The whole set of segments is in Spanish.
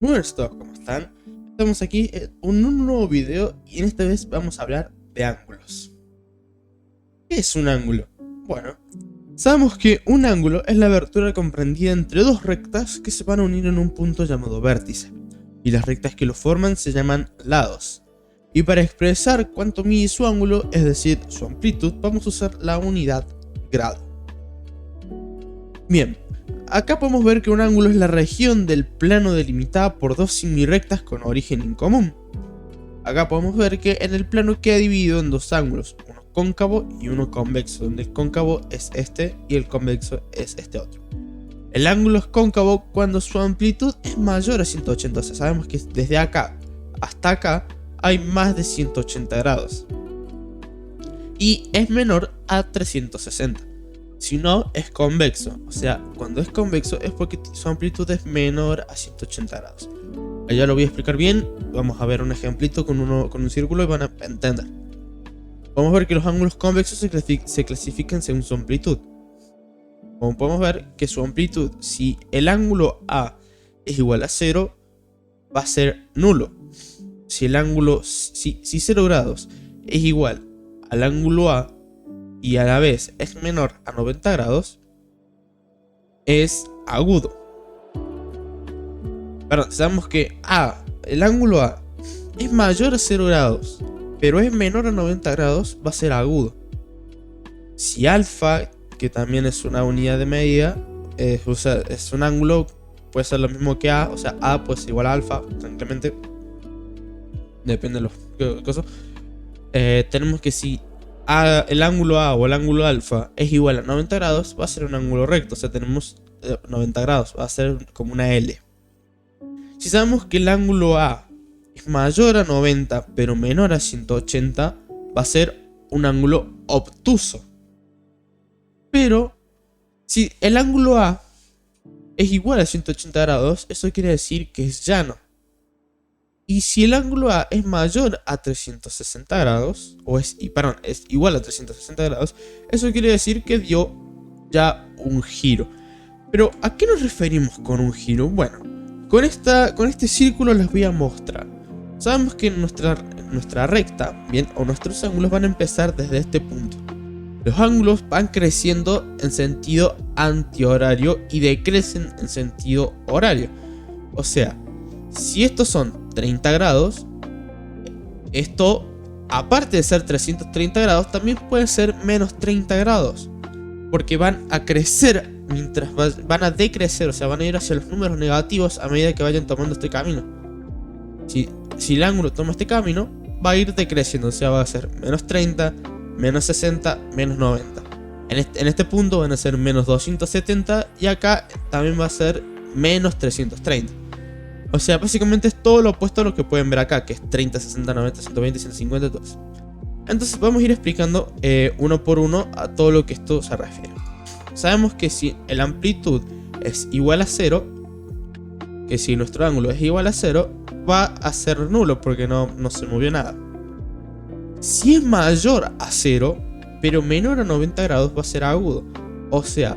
Muy buenas a todos, ¿cómo están? Estamos aquí en un nuevo video y en esta vez vamos a hablar de ángulos. ¿Qué es un ángulo? Bueno, sabemos que un ángulo es la abertura comprendida entre dos rectas que se van a unir en un punto llamado vértice, y las rectas que lo forman se llaman lados. Y para expresar cuánto mide su ángulo, es decir, su amplitud, vamos a usar la unidad grado. Bien, acá podemos ver que un ángulo es la región del plano delimitada por dos semirectas con origen en común. Acá podemos ver que en el plano queda dividido en dos ángulos, uno cóncavo y uno convexo, donde el cóncavo es este y el convexo es este otro. El ángulo es cóncavo cuando su amplitud es mayor a 180, o sea, sabemos que desde acá hasta acá hay más de 180 grados. Y es menor a 360. Si no, es convexo, o sea, cuando es convexo es porque su amplitud es menor a 180 grados. Ya lo voy a explicar bien, vamos a ver un ejemplito con un círculo y van a entender. Vamos a ver que los ángulos convexos se clasifican según su amplitud. Como podemos ver que su amplitud, si el ángulo A es igual a 0, va a ser nulo. Si el ángulo, si 0 grados es igual al ángulo A y a la vez es menor a 90 grados, es agudo. Perdón, sabemos que el ángulo A es mayor a 0 grados, pero es menor a 90 grados, va a ser agudo. Si alfa, que también es una unidad de medida, o sea, es un ángulo, puede ser lo mismo que A, o sea, A puede ser igual a alfa, tranquilamente. Depende de los cosas. Tenemos que si el ángulo A o el ángulo alfa es igual a 90 grados, va a ser un ángulo recto, o sea, tenemos 90 grados, va a ser como una L. Si sabemos que el ángulo A es mayor a 90 pero menor a 180, va a ser un ángulo obtuso. Pero si el ángulo A es igual a 180 grados, eso quiere decir que es llano. Y si el ángulo A es mayor a 360 grados, es igual a 360 grados, eso quiere decir que dio ya un giro. Pero ¿a qué nos referimos con un giro? Bueno, con este círculo les voy a mostrar. Sabemos que nuestra recta, bien, o nuestros ángulos van a empezar desde este punto. Los ángulos van creciendo en sentido antihorario y decrecen en sentido horario. O sea, si estos son 30 grados, esto, aparte de ser 330 grados, también puede ser menos 30 grados. Porque van a crecer mientras van a decrecer, o sea, van a ir hacia los números negativos a medida que vayan tomando este camino. Si el ángulo toma este camino, va a ir decreciendo, o sea, va a ser menos 30, menos 60, menos 90. En este punto van a ser menos 270 y acá también va a ser menos 330. O sea, básicamente es todo lo opuesto a lo que pueden ver acá, que es 30, 60, 90, 120, 150, todo eso. Entonces vamos a ir explicando uno por uno a todo lo que esto se refiere. Sabemos que si la amplitud es igual a 0, que si nuestro ángulo es igual a 0, va a ser nulo porque no se movió nada. Si es mayor a 0, pero menor a 90 grados, va a ser agudo. O sea,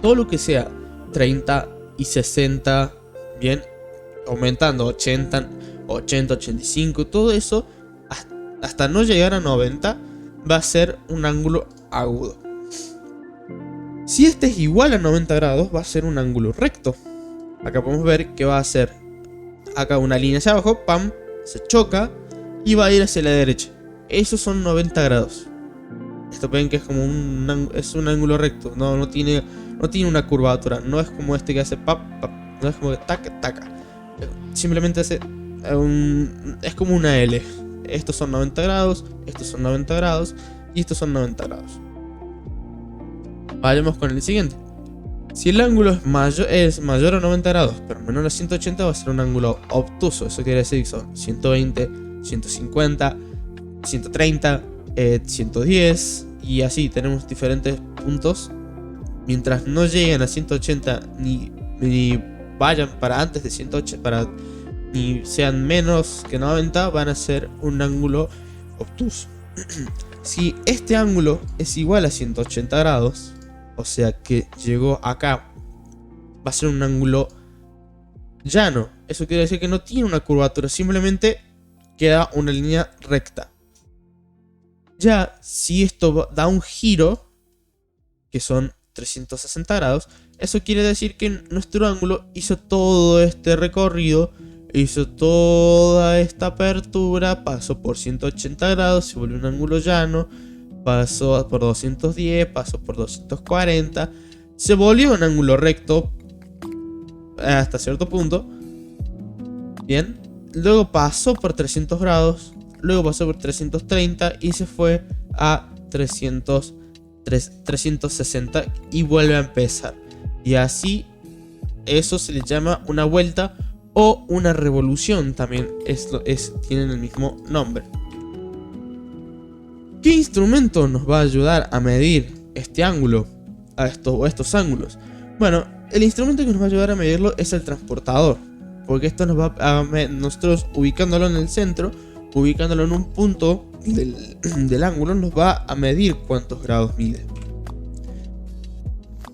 todo lo que sea 30 y 60, bien, aumentando 80, 85, todo eso, hasta no llegar a 90, va a ser un ángulo agudo. Si este es igual a 90 grados, va a ser un ángulo recto. Acá podemos ver que va a ser acá una línea hacia abajo, pam, se choca y va a ir hacia la derecha. Esos son 90 grados. Esto ven que es como un ángulo recto, no tiene una curvatura, no es como este que hace pap, pap, no es como que taca, taca. Simplemente hace es como una L. Estos son 90 grados, estos son 90 grados y estos son 90 grados. Vayamos con el siguiente. Si el ángulo es mayor a 90 grados pero menor a 180, va a ser un ángulo obtuso. Eso quiere decir que son 120, 150, 130, 110 y así tenemos diferentes puntos. Mientras no lleguen a 180 ni vayan para antes de 180, ni sean menos que 90, van a ser un ángulo obtuso. Si este ángulo es igual a 180 grados, o sea que llegó acá, va a ser un ángulo llano. Eso quiere decir que no tiene una curvatura, simplemente queda una línea recta. Ya si esto da un giro, que son 360 grados, eso quiere decir que nuestro ángulo hizo todo este recorrido, hizo toda esta apertura, pasó por 180 grados, se volvió un ángulo llano, pasó por 210, pasó por 240, se volvió un ángulo recto hasta cierto punto. Bien, luego pasó por 300 grados, luego pasó por 330 y se fue a 360 y vuelve a empezar. Y así, eso se le llama una vuelta o una revolución, también tienen el mismo nombre. ¿Qué instrumento nos va a ayudar a medir este ángulo, estos ángulos? Bueno, el instrumento que nos va a ayudar a medirlo es el transportador, porque esto nos va a nosotros ubicándolo en el centro, ubicándolo en un punto del ángulo, nos va a medir cuántos grados mide.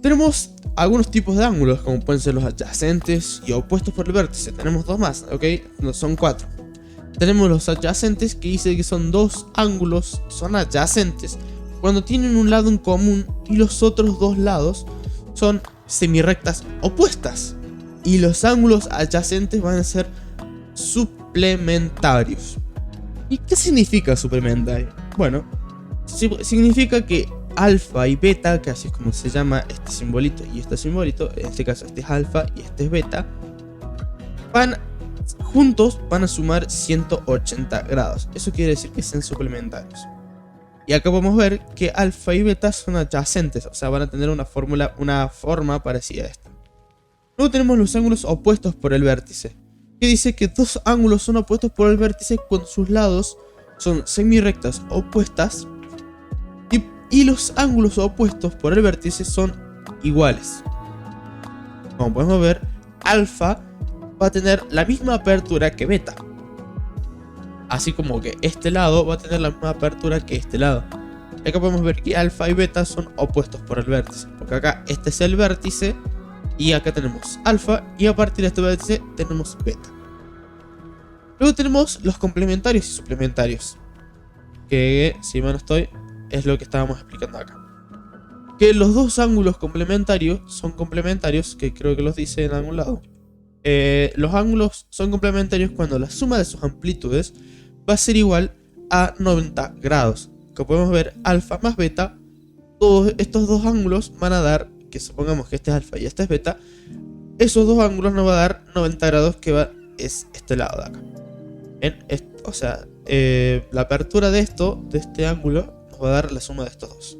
Tenemos algunos tipos de ángulos, como pueden ser los adyacentes y opuestos por el vértice. Tenemos dos más, ¿ok? No, son cuatro. Tenemos los adyacentes, que dice que son dos ángulos, son adyacentes cuando tienen un lado en común y los otros dos lados son semirrectas opuestas. Y los ángulos adyacentes van a ser suplementarios. ¿Y qué significa suplementario? Bueno, significa que alfa y beta, que así es como se llama este simbolito y este simbolito, en este caso este es alfa y este es beta, juntos van a sumar 180 grados. Eso quiere decir que sean suplementarios. Y acá podemos ver que alfa y beta son adyacentes, o sea, van a tener una forma parecida a esta. Luego tenemos los ángulos opuestos por el vértice, que dice que dos ángulos son opuestos por el vértice cuando sus lados son semirrectas opuestas y los ángulos opuestos por el vértice son iguales. Como podemos ver, alfa va a tener la misma apertura que beta, así como que este lado va a tener la misma apertura que este lado. Y acá podemos ver que alfa y beta son opuestos por el vértice, porque acá este es el vértice y acá tenemos alfa, y a partir de este vértice tenemos beta. Luego tenemos los complementarios y suplementarios, que si mal no estoy es lo que estábamos explicando acá. Que los dos ángulos complementarios son complementarios, que creo que los dice en algún lado. Los ángulos son complementarios cuando la suma de sus amplitudes va a ser igual a 90 grados. Como podemos ver, alfa más beta, todos estos dos ángulos van a dar, que supongamos que este es alfa y este es beta, esos dos ángulos nos va a dar 90 grados, que es este lado de acá. O sea, la apertura de este ángulo, nos va a dar la suma de estos dos.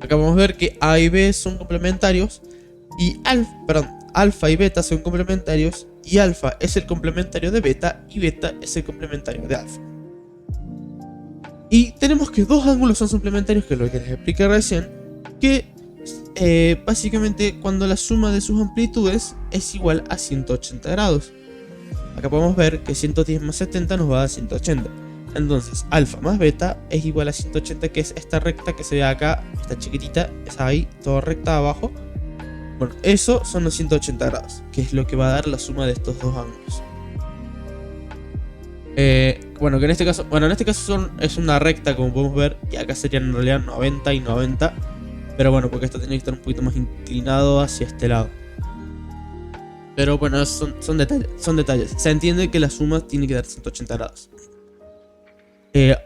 Acá vamos a ver que A y B son complementarios y alfa y beta son complementarios, y alfa es el complementario de beta y beta es el complementario de alfa. Y tenemos que dos ángulos son suplementarios, que es lo que les expliqué recién, que básicamente cuando la suma de sus amplitudes es igual a 180 grados. Acá podemos ver que 110 más 70 nos va a dar 180. Entonces alfa más beta es igual a 180, que es esta recta que se ve acá, esta chiquitita, esa ahí, toda recta abajo. Bueno, eso son los 180 grados, que es lo que va a dar la suma de estos dos ángulos. Bueno, que en este caso es una recta, como podemos ver, y acá serían en realidad 90 y 90. Pero bueno, porque esto tiene que estar un poquito más inclinado hacia este lado. Pero bueno, son detalles. Se entiende que la suma tiene que dar 180 grados.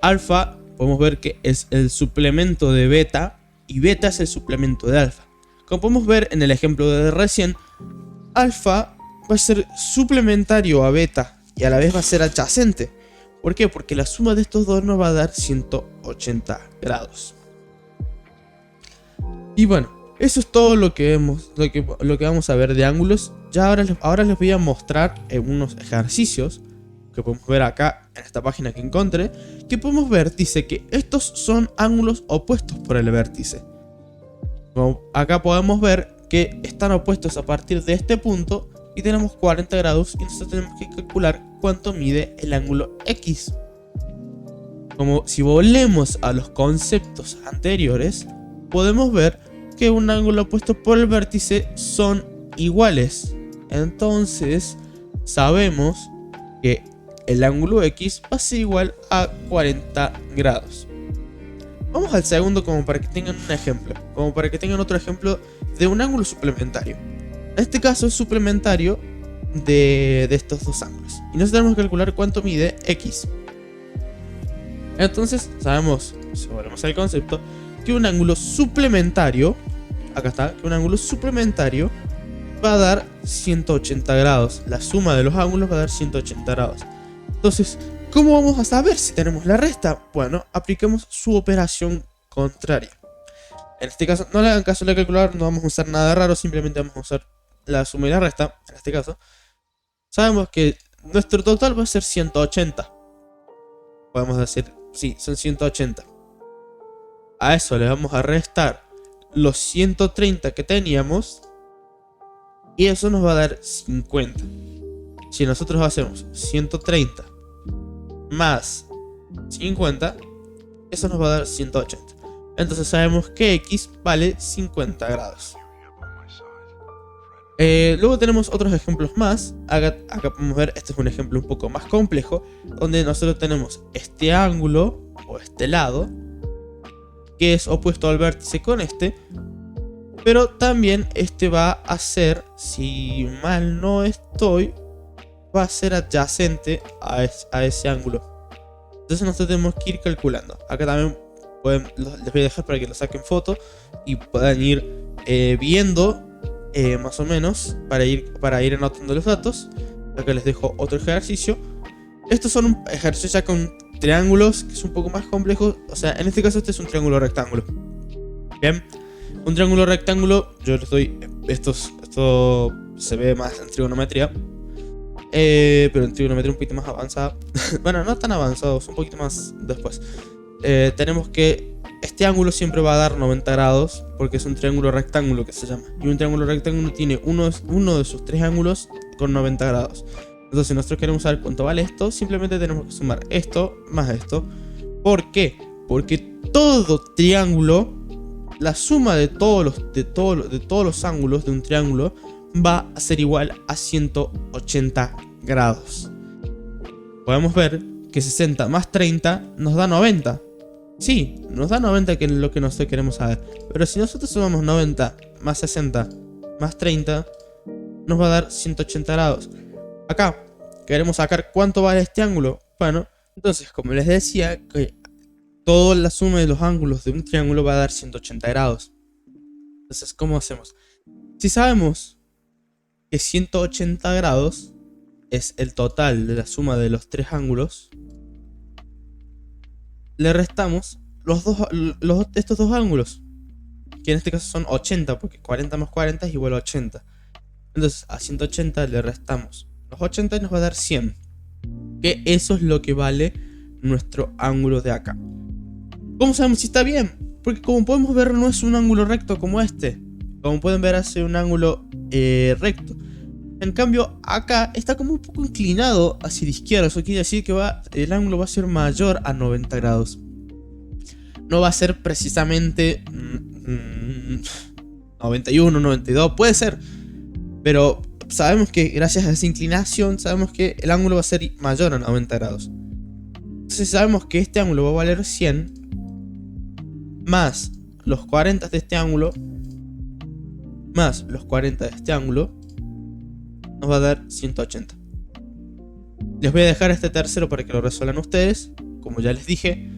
Alfa, podemos ver que es el suplemento de beta, y beta es el suplemento de alfa. Como podemos ver en el ejemplo de recién, alfa va a ser suplementario a beta y a la vez va a ser adyacente. ¿Por qué? Porque la suma de estos dos nos va a dar 180 grados. Y bueno, eso es todo lo que vamos a ver de ángulos. Ya ahora les voy a mostrar unos ejercicios que podemos ver acá en esta página que encontré. Que podemos ver, dice que estos son ángulos opuestos por el vértice. Como acá podemos ver que están opuestos a partir de este punto y tenemos 40 grados, y nosotros tenemos que calcular cuánto mide el ángulo X. Como si volvemos a los conceptos anteriores, podemos ver que un ángulo opuesto por el vértice son iguales. Entonces sabemos que el ángulo X va a ser igual a 40 grados. Vamos al segundo como para que tengan un ejemplo. Como para que tengan otro ejemplo de un ángulo suplementario. En este caso es suplementario de estos dos ángulos. Y nosotros tenemos que calcular cuánto mide X. Entonces sabemos, si volvemos al concepto, que un ángulo suplementario, acá está, que un ángulo suplementario va a dar 180 grados. La suma de los ángulos va a dar 180 grados. Entonces, ¿cómo vamos a saber si tenemos la resta? Bueno, aplicamos su operación contraria. En este caso, no le hagan caso a la calculadora, no vamos a usar nada raro, simplemente vamos a usar la suma y la resta. En este caso, sabemos que nuestro total va a ser 180. Podemos decir, sí, son 180. A eso le vamos a restar los 130 que teníamos y eso nos va a dar 50. Si nosotros hacemos 130 más 50, eso nos va a dar 180. Entonces sabemos que X vale 50 grados. Luego tenemos otros ejemplos más. Acá podemos ver, este es un ejemplo un poco más complejo, donde nosotros tenemos este ángulo o este lado que es opuesto al vértice con este, pero también este va a ser, si mal no estoy, va a ser adyacente a ese ángulo. Entonces nosotros tenemos que ir calculando. Acá también les voy a dejar para que lo saquen foto y puedan ir viendo más o menos para ir anotando los datos. Acá les dejo otro ejercicio. Estos son ejercicios ya con triángulos que es un poco más complejo. O sea, en este caso este es un triángulo rectángulo. Bien, un triángulo rectángulo, yo les doy esto se ve más en trigonometría. Pero en trigonometría un poquito más avanzada. Bueno, no tan avanzados, un poquito más después. Tenemos que este ángulo siempre va a dar 90 grados porque es un triángulo rectángulo que se llama. Y un triángulo rectángulo tiene uno de sus tres ángulos con 90 grados. Entonces si nosotros queremos saber cuánto vale esto, simplemente tenemos que sumar esto más esto. ¿Por qué? Porque todo triángulo, la suma de todos los ángulos de un triángulo va a ser igual a 180 grados. Podemos ver que 60 más 30 nos da 90. Sí, nos da 90, que es lo que nosotros queremos saber. Pero si nosotros sumamos 90 más 60 más 30, nos va a dar 180 grados. Acá queremos sacar cuánto vale este ángulo. Bueno, entonces como les decía, que toda la suma de los ángulos de un triángulo va a dar 180 grados. Entonces, ¿cómo hacemos? Si sabemos que 180 grados es el total de la suma de los tres ángulos, le restamos estos dos ángulos, que en este caso son 80, porque 40 más 40 es igual a 80. Entonces a 180 le restamos los 80 y nos va a dar 100, que eso es lo que vale nuestro ángulo de acá. ¿Cómo sabemos si está bien? Porque como podemos ver, no es un ángulo recto como este. Como pueden ver, hace un ángulo recto. En cambio, acá está como un poco inclinado hacia la izquierda. Eso quiere decir que el ángulo va a ser mayor a 90 grados. No va a ser precisamente 91, 92, puede ser. Pero sabemos que gracias a esa inclinación, sabemos que el ángulo va a ser mayor a 90 grados. Entonces sabemos que este ángulo va a valer 100 más los 40 de este ángulo más los 40 de este ángulo nos va a dar 180. Les voy a dejar este tercero para que lo resuelvan ustedes. Como ya les dije,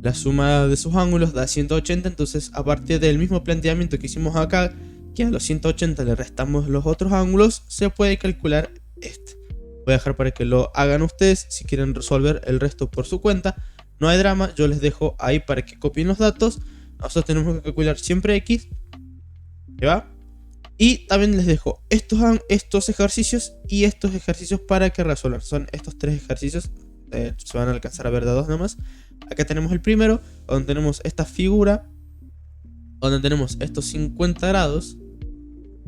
la suma de sus ángulos da 180. Entonces a partir del mismo planteamiento que hicimos acá, que a los 180 le restamos los otros ángulos, se puede calcular este. Voy a dejar para que lo hagan ustedes. Si quieren resolver el resto por su cuenta, no hay drama, yo les dejo ahí para que copien los datos. Nosotros tenemos que calcular siempre X, ¿qué va? Y también les dejo estos ejercicios y estos ejercicios para que resuelvan. Son estos tres ejercicios, se van a alcanzar a ver de dos nomás. Acá tenemos el primero, donde tenemos esta figura, donde tenemos estos 50 grados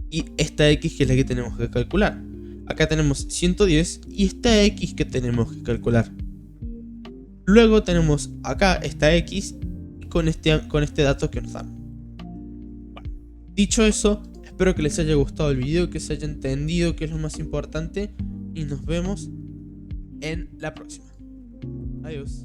y esta X que es la que tenemos que calcular. Acá tenemos 110 y esta X que tenemos que calcular. Luego tenemos acá esta X con este dato que nos dan. Bueno, dicho eso, Espero que les haya gustado el video, que se haya entendido qué es lo más importante. Y nos vemos en la próxima. Adiós.